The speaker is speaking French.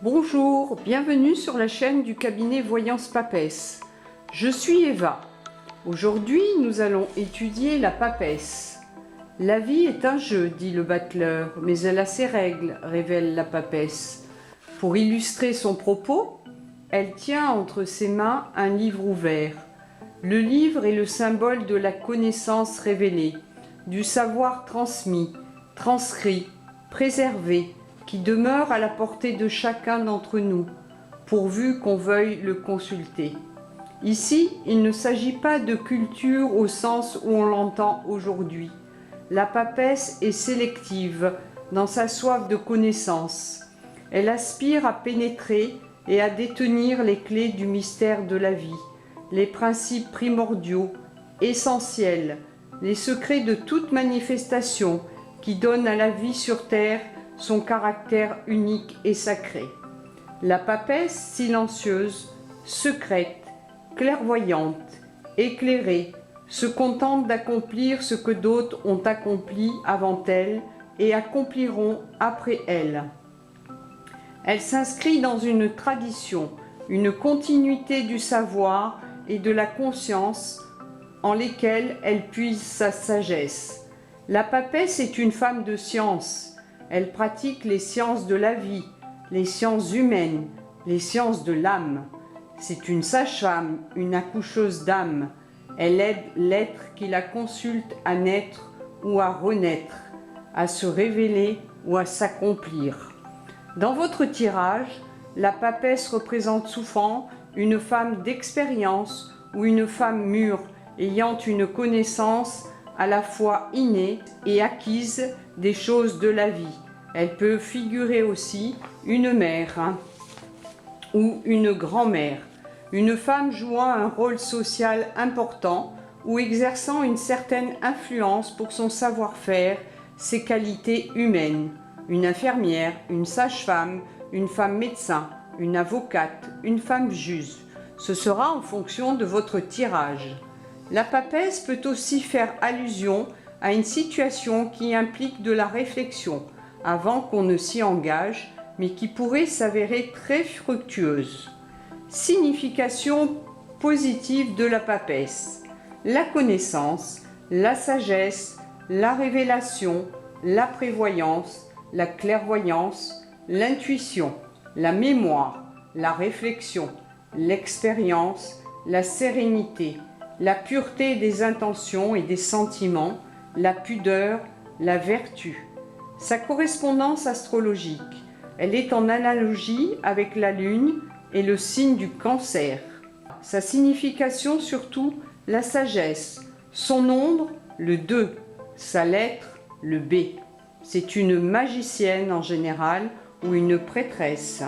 Bonjour, bienvenue sur la chaîne du cabinet Voyance Papesse. Je suis Eva. Aujourd'hui, nous allons étudier la papesse. La vie est un jeu, dit le battleur, mais elle a ses règles, révèle la papesse. Pour illustrer son propos, elle tient entre ses mains un livre ouvert. Le livre est le symbole de la connaissance révélée, du savoir transmis, transcrit, préservé, qui demeure à la portée de chacun d'entre nous, pourvu qu'on veuille le consulter. Ici, il ne s'agit pas de culture au sens où on l'entend aujourd'hui. La papesse est sélective dans sa soif de connaissance. Elle aspire à pénétrer et à détenir les clés du mystère de la vie, les principes primordiaux, essentiels, les secrets de toute manifestation qui donne à la vie sur terre son caractère unique et sacré. La papesse silencieuse, secrète, clairvoyante, éclairée, se contente d'accomplir ce que d'autres ont accompli avant elle et accompliront après elle. Elle s'inscrit dans une tradition, une continuité du savoir et de la conscience en lesquelles elle puise sa sagesse. La papesse est une femme de science. Elle pratique les sciences de la vie, les sciences humaines, les sciences de l'âme. C'est une sage-femme, une accoucheuse d'âme. Elle aide l'être qui la consulte à naître ou à renaître, à se révéler ou à s'accomplir. Dans votre tirage, la papesse représente souvent une femme d'expérience ou une femme mûre, ayant une connaissance à la fois innée et acquise des choses de la vie. Elle peut figurer aussi une mère ou une grand-mère, une femme jouant un rôle social important ou exerçant une certaine influence pour son savoir-faire, ses qualités humaines, une infirmière, une sage-femme, une femme médecin, une avocate, une femme juge. Ce sera en fonction de votre tirage. La papesse peut aussi faire allusion à une situation qui implique de la réflexion avant qu'on ne s'y engage, mais qui pourrait s'avérer très fructueuse. Signification positive de la papesse: la connaissance, la sagesse, la révélation, la prévoyance, la clairvoyance, l'intuition, la mémoire, la réflexion, l'expérience, la sérénité, la pureté des intentions et des sentiments, la pudeur, la vertu. Sa correspondance astrologique, elle est en analogie avec la Lune et le signe du Cancer. Sa signification surtout, la sagesse. Son nombre, le 2. Sa lettre, le B. C'est une magicienne en général ou une prêtresse.